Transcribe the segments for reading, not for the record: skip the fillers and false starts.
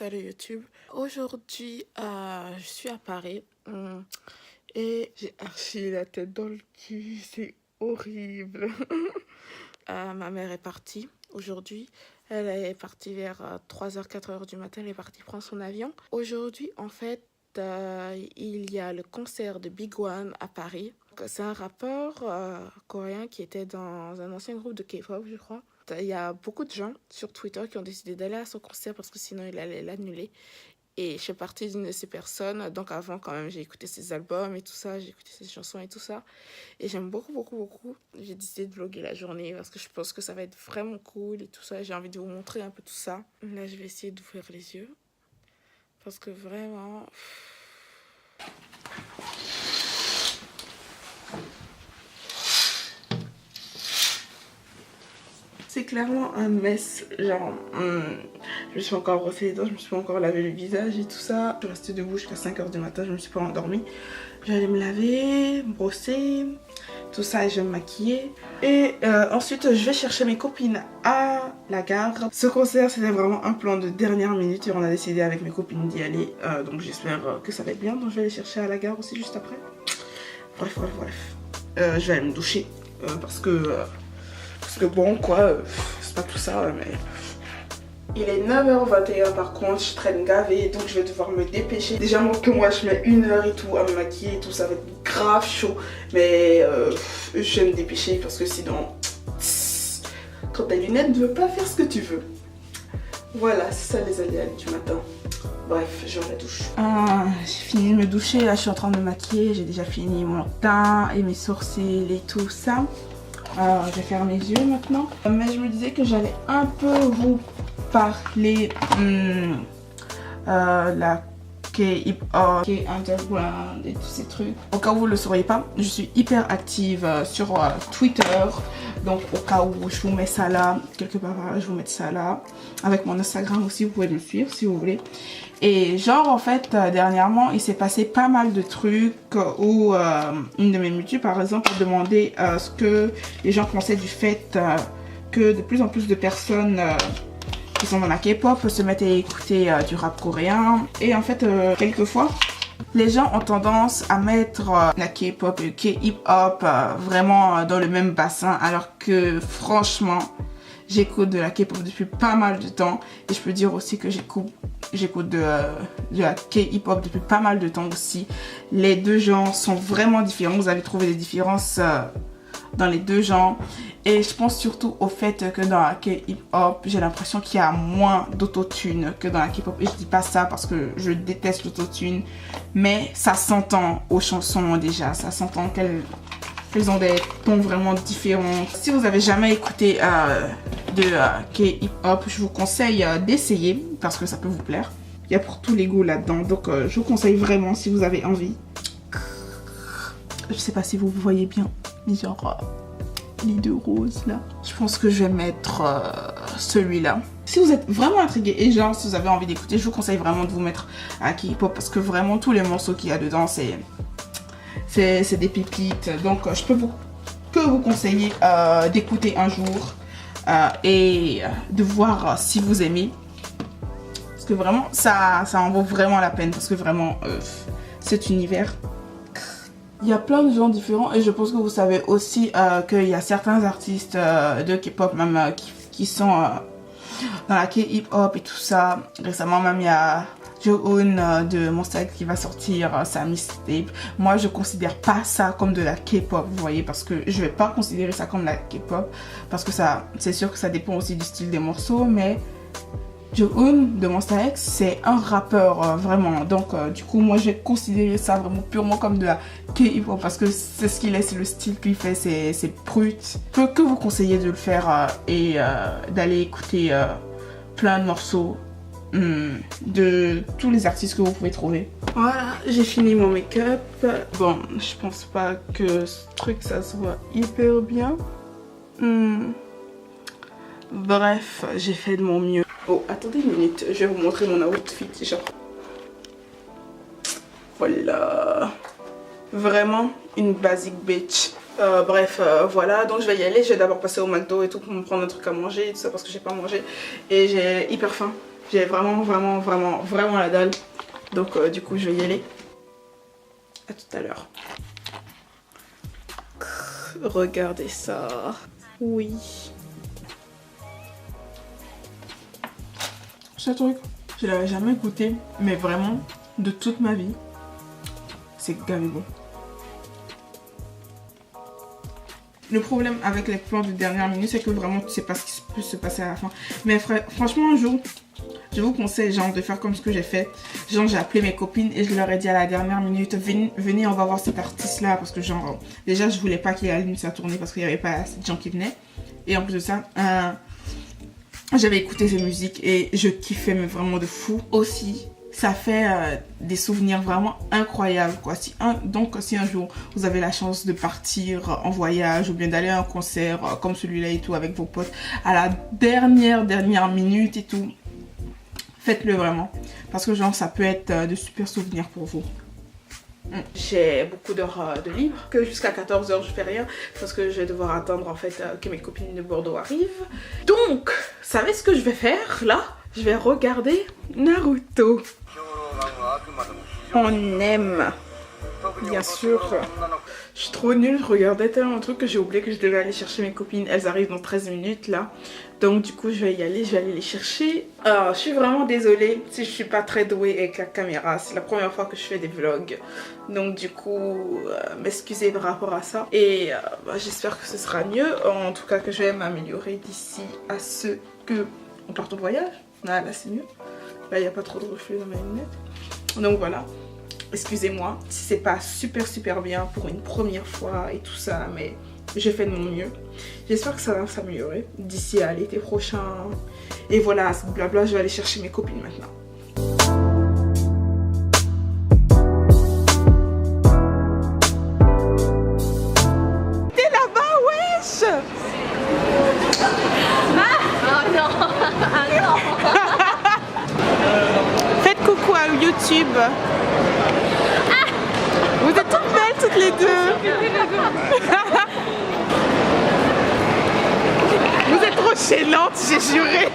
Salut YouTube. Aujourd'hui, je suis à Paris et j'ai archi la tête dans le cul. C'est horrible. Ma mère est partie aujourd'hui. Elle est partie vers 3h, 4h du matin. Elle est partie prendre son avion. Aujourd'hui, en fait, il y a le concert de Big One à Paris. C'est un rappeur coréen qui était dans un ancien groupe de K-pop, je crois. Il y a beaucoup de gens sur Twitter qui ont décidé d'aller à son concert parce que sinon il allait l'annuler. Et je fais partie d'une de ces personnes. Donc avant, quand même, j'ai écouté ses albums et tout ça. J'ai écouté ses chansons et tout ça. Et j'aime beaucoup, beaucoup, beaucoup. J'ai décidé de vlogger la journée parce que je pense que ça va être vraiment cool et tout ça. J'ai envie de vous montrer un peu tout ça. Là, je vais essayer d'ouvrir les yeux. Parce que vraiment... C'est clairement un mess, genre, je me suis encore brossé les dents, je me suis pas encore lavé le visage et tout ça. Je suis restée debout jusqu'à 5h du matin, je me suis pas endormie. J'allais me laver, me brosser, tout ça et je vais me maquiller. Et ensuite, je vais chercher mes copines à la gare. Ce concert, c'était vraiment un plan de dernière minute et on a décidé avec mes copines d'y aller. Donc j'espère que ça va être bien, donc je vais aller chercher à la gare aussi juste après. Bref. Je vais aller me doucher parce que bon quoi, c'est pas tout ça mais... Il est 9h21 par contre, je traîne gavée donc je vais devoir me dépêcher. Déjà moi que moi je mets 1h et tout à me maquiller et tout, ça va être grave chaud. Mais je vais me dépêcher parce que sinon, quand t'as les lunettes, tu ne veux pas faire ce que tu veux. Voilà, c'est ça les aléas du matin. Bref, je vais à la douche. J'ai fini de me doucher, là je suis en train de me maquiller. J'ai déjà fini mon teint et mes sourcils et tout ça. Je vais faire mes yeux maintenant. Mais je me disais que j'allais un peu vous parler la K-hip-hop, K-underground et tous ces trucs. Au cas où vous ne le sauriez pas, je suis hyper active sur Twitter. Donc au cas où je vous mets ça là, quelque part je vous mets ça là. Avec mon Instagram aussi, vous pouvez me suivre si vous voulez. Et genre en fait dernièrement il s'est passé pas mal de trucs où une de mes mutues par exemple a demandé ce que les gens pensaient du fait que de plus en plus de personnes qui sont dans la K-pop se mettent à écouter du rap coréen. Et en fait quelquefois les gens ont tendance à mettre la K-pop et le K-hip-hop vraiment dans le même bassin, alors que franchement j'écoute de la K-pop depuis pas mal de temps et je peux dire aussi que j'écoute de la K-hip-hop depuis pas mal de temps aussi. Les deux genres sont vraiment différents, vous allez trouver des différences dans les deux genres. Et je pense surtout au fait que dans la K-hip-hop, j'ai l'impression qu'il y a moins d'autotune que dans la K-pop. Et je dis pas ça parce que je déteste l'autotune, mais ça s'entend aux chansons déjà, ça s'entend qu'elles ont des tons vraiment différents. Si vous avez jamais écouté de K-hip-hop, je vous conseille d'essayer parce que ça peut vous plaire. Il y a pour tous les goûts là-dedans, donc je vous conseille vraiment si vous avez envie. Je sais pas si vous voyez bien, mais genre les deux roses là. Je pense que je vais mettre celui-là. Si vous êtes vraiment intrigué et genre si vous avez envie d'écouter, je vous conseille vraiment de vous mettre à K-pop parce que vraiment tous les morceaux qu'il y a dedans c'est des pépites. Donc je peux vous conseiller d'écouter un jour et de voir si vous aimez. Parce que vraiment ça en vaut vraiment la peine parce que vraiment cet univers. Il y a plein de gens différents et je pense que vous savez aussi qu'il y a certains artistes de K-pop même qui sont dans la K-hip-hop et tout ça. Récemment même il y a Jo-Hoon de Monsta X qui va sortir sa mixtape. Moi je considère pas ça comme de la K-pop, vous voyez, parce que je vais pas considérer ça comme la K-pop parce que ça, c'est sûr que ça dépend aussi du style des morceaux, mais Jo-Hoon de Monsta X c'est un rappeur vraiment, donc du coup moi je vais considérer ça vraiment purement comme de la K-hip-hop parce que c'est ce qu'il est, c'est le style qu'il fait, c'est brut. Je peux que vous conseiller de le faire et d'aller écouter plein de morceaux de tous les artistes que vous pouvez trouver. Voilà, j'ai fini mon make-up. Bon, je pense pas que ce truc ça se voit hyper bien. Bref, j'ai fait de mon mieux. Oh, attendez une minute, je vais vous montrer mon outfit, genre. Voilà. Vraiment une basic bitch. Bref, voilà, donc je vais y aller. Je vais d'abord passer au McDo et tout pour me prendre un truc à manger et tout ça parce que j'ai pas mangé et j'ai hyper faim. J'ai vraiment la dalle. Donc du coup je vais y aller. À tout à l'heure. Regardez ça. Oui. Ce truc, je l'avais jamais goûté, mais vraiment de toute ma vie, c'est gavé bon. Le problème avec les plans de dernière minute, c'est que vraiment tu sais pas ce qui peut se passer à la fin. Mais franchement, un jour, je vous conseille genre de faire comme ce que j'ai fait. Genre j'ai appelé mes copines et je leur ai dit à la dernière minute, venez on va voir cet artiste là. Parce que genre, déjà je voulais pas qu'il allume sa tournée parce qu'il n'y avait pas assez de gens qui venaient. Et en plus de ça, j'avais écouté ses musiques et je kiffais mais vraiment de fou. Aussi, ça fait des souvenirs vraiment incroyables quoi. Donc si un jour vous avez la chance de partir en voyage ou bien d'aller à un concert comme celui-là et tout avec vos potes à la dernière minute et tout, faites-le vraiment. Parce que genre ça peut être de super souvenirs pour vous. J'ai beaucoup d'heures de libre, que jusqu'à 14 h je fais rien parce que je vais devoir attendre en fait que mes copines de Bordeaux arrivent. Donc, vous savez ce que je vais faire là? Je vais regarder Naruto. On aime, bien sûr. Je suis trop nulle, je regardais tellement un truc que j'ai oublié que je devais aller chercher mes copines. Elles arrivent dans 13 minutes là. Donc du coup je vais y aller, je vais aller les chercher. Je suis vraiment désolée si je suis pas très douée avec la caméra. C'est la première fois que je fais des vlogs. Donc du coup, m'excuser par rapport à ça. Et j'espère que ce sera mieux. En tout cas que je vais m'améliorer d'ici à ce que on parte au voyage. Là c'est mieux. Là il n'y a pas trop de reflets dans mes lunettes. Donc voilà. Excusez-moi si c'est pas super bien pour une première fois et tout ça, mais j'ai fait de mon mieux. J'espère que ça va s'améliorer d'ici à l'été prochain. Et voilà, ce blabla, je vais aller chercher mes copines maintenant. T'es là-bas, wesh! Ah non! Ah non! Faites coucou à YouTube. Vous êtes toutes belles toutes les deux. Vous êtes trop gênantes, j'ai juré.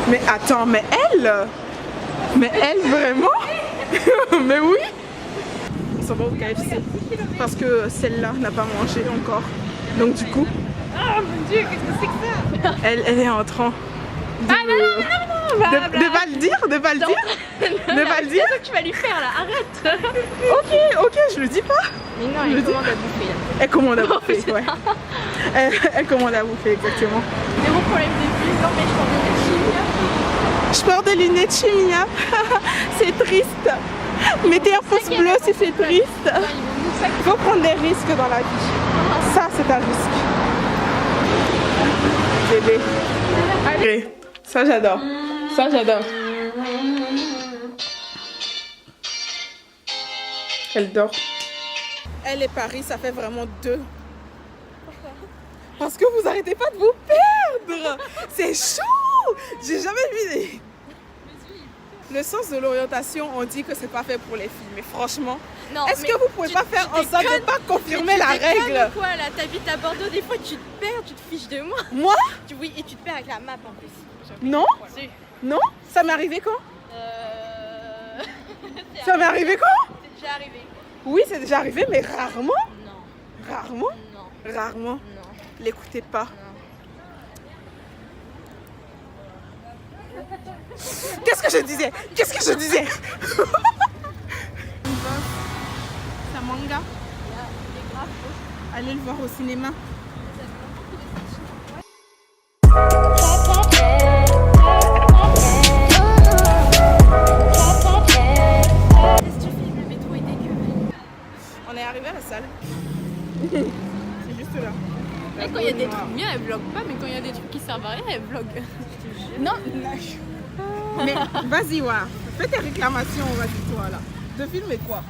Mais attends, mais elle vraiment? Mais oui. On s'en va au KFC parce que celle-là n'a pas mangé encore. Donc du coup, Oh mon dieu, qu'est-ce que c'est que ça? elle est en train de... Ah non, de pas le dire, de pas le dire. C'est ça que tu vas lui faire là, arrête. Ok, je le dis pas. Mais non, elle commande à bouffer. Elle commande à bouffer, ouais. Elle commande à bouffer, exactement. Zéro problème de vue, non mais je porte des lunettes. Je porte des lunettes Chimia. C'est triste. Mettez un pouce bleu si c'est triste. Il faut prendre des risques dans la vie. Ça, c'est un risque. Bébé. Allez. Ça, j'adore. Ça, j'adore. Elle dort. Elle et Paris, ça fait vraiment deux. Parce que vous arrêtez pas de vous perdre. C'est chaud. J'ai jamais vu des... Le sens de l'orientation, on dit que c'est pas fait pour les filles. Mais franchement, est-ce que vous pouvez pas faire en sorte de ne pas confirmer la règle? Quoi là, t'habites à Bordeaux, des fois tu te perds, tu te fiches de moi. Moi? Oui, et tu te perds avec la map en plus. Non? Si. Non? Ça m'est arrivé quand? Ça m'est arrivé quand? C'est déjà arrivé. Oui, c'est déjà arrivé, mais rarement. Non. Rarement? Non. Rarement. Non. L'écoutez pas. Qu'est-ce que je disais? Qu'est-ce que je disais? C'est un manga. Allez le voir au cinéma. On est arrivé à la salle. C'est juste là. Et quand il y a des trucs bien, elle vlog pas, mais quand il y a des trucs qui servent à rien, elle vlog. Non, mais vas-y, ouais. Fais tes réclamations, vas-y, toi là. De filmer quoi?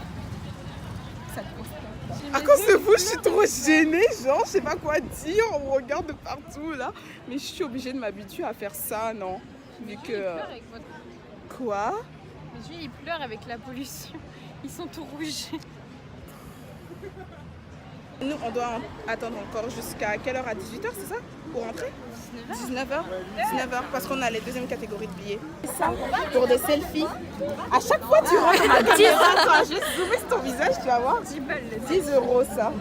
À cause de vous, je suis trop gênée, genre, je sais pas quoi dire, on me regarde de partout là. Mais je suis obligée de m'habituer à faire ça, non? Vu que. Quoi? Les yeux, ils pleurent avec la pollution. Ils sont tout rouges. Nous, on doit attendre encore jusqu'à quelle heure? À 18h, c'est ça? Pour rentrer? 19h. 19h, parce qu'on a les deuxièmes catégories de billets. Ça, pour des selfies. À chaque fois, tu rentres à 10 euros. Attends, juste zoomer sur ton visage, tu vas voir. 10 euros, ça.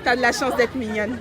T'as de la chance d'être mignonne.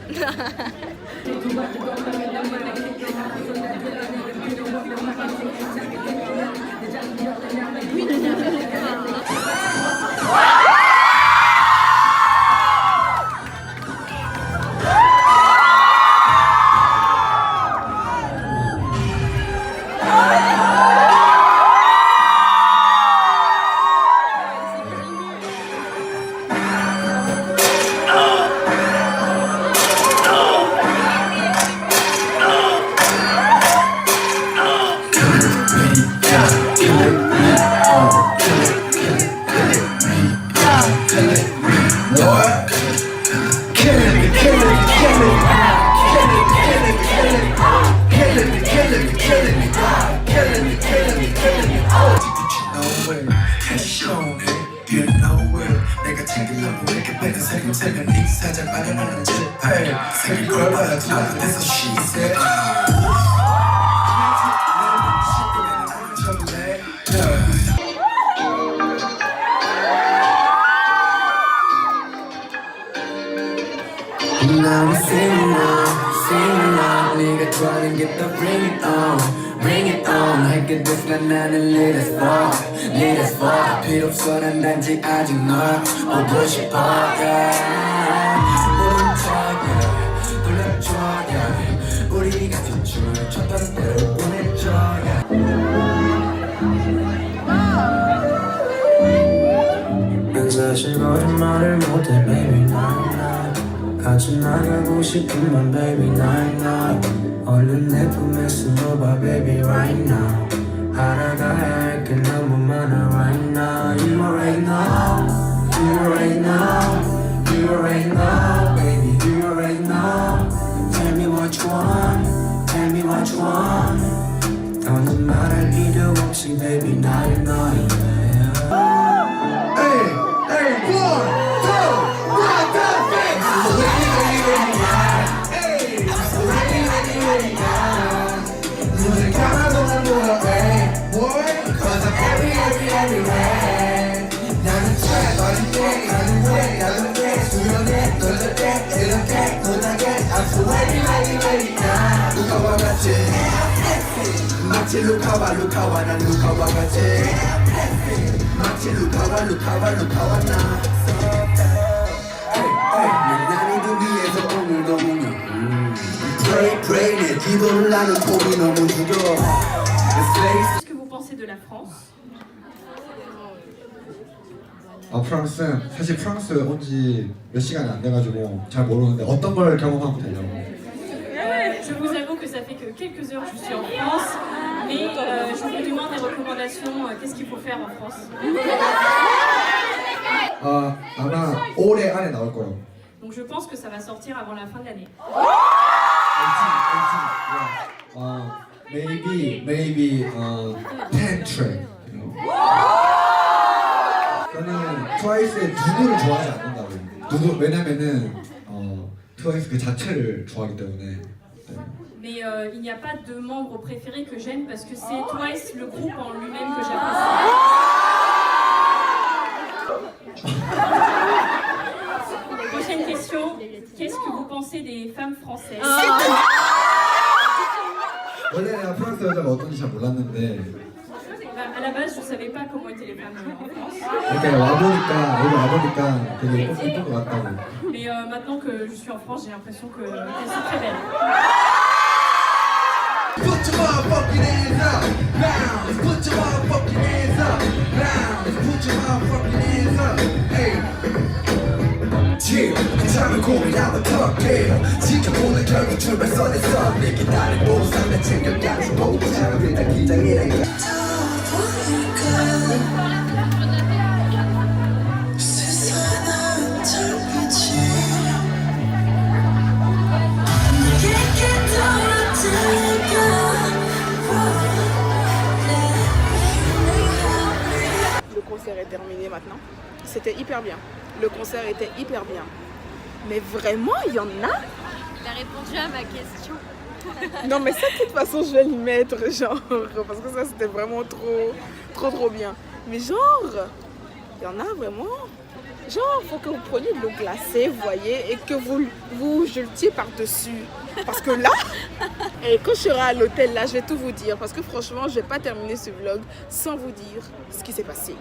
Now we sing along, 네가 좋아하는 게 또 bring it on. 할게 됐으나 나는 lit as fuck. 필요 없어 난 단지 아직 널 보고 싶어. 모른 척 돌려줘. 우리가 뒷줄 쳤던 대로 보내줘. 난 사실 거짓말을 못해 baby 같이 나가고 싶으면 baby night 얼른 내 품에 숨어봐 baby right now 알아가 할게 너무 많아 right now You already know You already know You already know baby You already know Tell me what you want Tell me what you want 더는 말할 필요 없이 baby 나를 너의 Hey, hey, 1, 2, 1, 2, 마치 루카와 난 루카와 같이 마치 루카와 나 난이도 위해서 오늘도 뭉여 Pray 내 기도를 나는 폼이 너무 죽여 Qu'est-ce que vous pensez de la France? 프랑스 사실 프랑스 온 지 몇 시간이 안 돼가지고 잘 모르는데 어떤 걸 경험하고 되냐고. Je vous avoue que ça fait que quelques heures que je suis en France, mais je vous demande des recommandations. Qu'est-ce qu'il faut faire en France? 아마 올해 안에 나올 거라고. Donc je pense que ça va sortir avant la fin de l'année. Maybe 10 track. 저는 트와이스의 누구를 좋아하지 않는다고. 왜냐면은 트와이스 그 자체를 좋아하기 때문에. Mais il n'y a pas de membre préféré que j'aime parce que c'est Twice, le groupe en lui-même que j'apprécie. Prochaine question, qu'est-ce que vous pensez des femmes françaises? 원래 내가 프랑스 여자가 어떤지 잘 몰랐는데 À la base, je ne savais pas comment étaient les femmes en France. 이렇게 여기 와보니까 되게 예쁜 것 같다고. Mais maintenant que je suis en France, j'ai l'impression qu'elles sont très belles. Put your motherfucking hands up, bounce. Put your motherfucking hands up, bounce. Put your motherfucking hands up, hey. Chill, 잠을 고민하며 턱길 지켜보는 결국 출발선에서 내 기다린 보상을 챙겨가지 보고 작업을 다 기장이란 Le concert est terminé maintenant. c'était hyper bien. Le concert était hyper bien. Mais vraiment, il y en a. Il a répondu à ma question. Non, mais ça, de toute façon, je vais le mettre, genre, parce que ça, c'était vraiment trop bien. Mais genre, il y en a vraiment. Genre, faut que vous preniez de l'eau glacée, vous voyez, et que vous jetiez par-dessus. Parce que là, et quand je serai à l'hôtel, là, je vais tout vous dire. Parce que franchement, je vais pas terminer ce vlog sans vous dire ce qui s'est passé.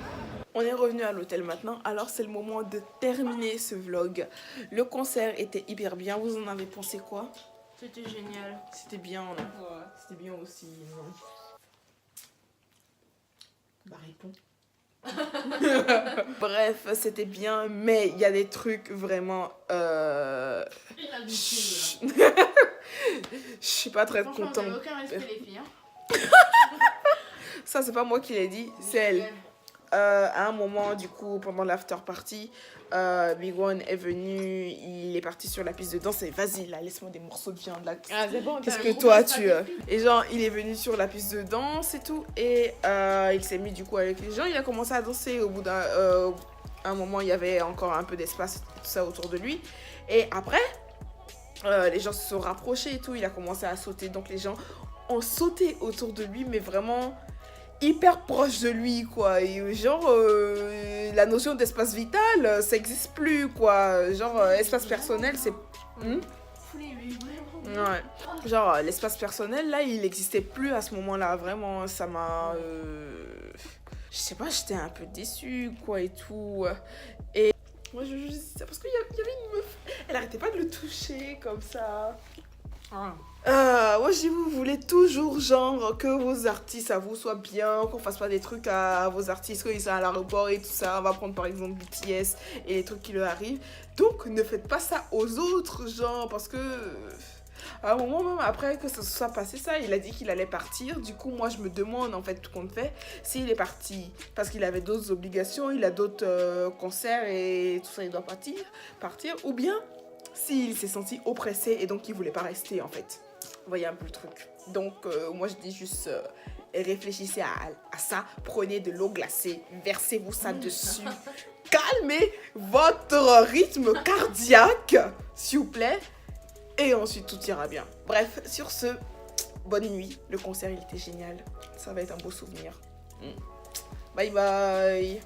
On est revenu à l'hôtel maintenant, alors c'est le moment de terminer ce vlog. Le concert était hyper bien, vous en avez pensé quoi? C'était génial. C'était bien, non? Ouais. C'était bien aussi, non? Bah réponds. Bref, c'était bien, mais il y a des trucs vraiment... Je suis pas très contente. Aucun respect les filles. Ça, c'est pas moi qui l'ai dit, c'est elle. À un moment, du coup, pendant l'after party, Big One est venu, il est parti sur la piste de danse et vas-y, là, laisse-moi des morceaux de viande là. Ah, c'est bon, Qu'est-ce que toi tu... Et genre, il est venu sur la piste de danse et tout, et il s'est mis du coup avec les gens, il a commencé à danser. Au bout un moment, il y avait encore un peu d'espace, tout ça autour de lui. Et après, les gens se sont rapprochés et tout, il a commencé à sauter, donc les gens ont sauté autour de lui, mais vraiment... hyper proche de lui, quoi. Et genre, la notion d'espace vital, ça existe plus, quoi. Genre, espace personnel, c'est... Ouais. Genre, l'espace personnel, là, il n'existait plus à ce moment-là. Vraiment, ça m'a... Je sais pas, j'étais un peu déçue, quoi, et tout. Et... moi, je dis ça parce qu'il y avait une meuf... elle arrêtait pas de le toucher, comme ça. Moi je dis, vous voulez toujours genre que vos artistes à vous soient bien, qu'on fasse pas des trucs à vos artistes quand ils sont à l'aéroport et tout ça. On va prendre par exemple BTS et les trucs qui leur arrivent. Donc ne faites pas ça aux autres, genre, parce que à un moment même après que ça soit passé ça, il a dit qu'il allait partir. Du coup moi je me demande en fait tout compte fait s'il est parti parce qu'il avait d'autres obligations, il a d'autres concerts et tout ça, il doit partir, ou bien s'il s'est senti oppressé et donc il voulait pas rester en fait. Vous voyez un peu le truc. Donc moi je dis juste réfléchissez à ça, prenez de l'eau glacée, versez-vous ça dessus. Calmez votre rythme cardiaque, s'il vous plaît, et ensuite tout ira bien. Bref, sur ce, bonne nuit. Le concert il était génial. Ça va être un beau souvenir. Bye bye.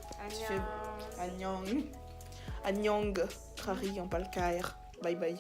Annyeong. Annyeong. Trari en palkair. Bye bye.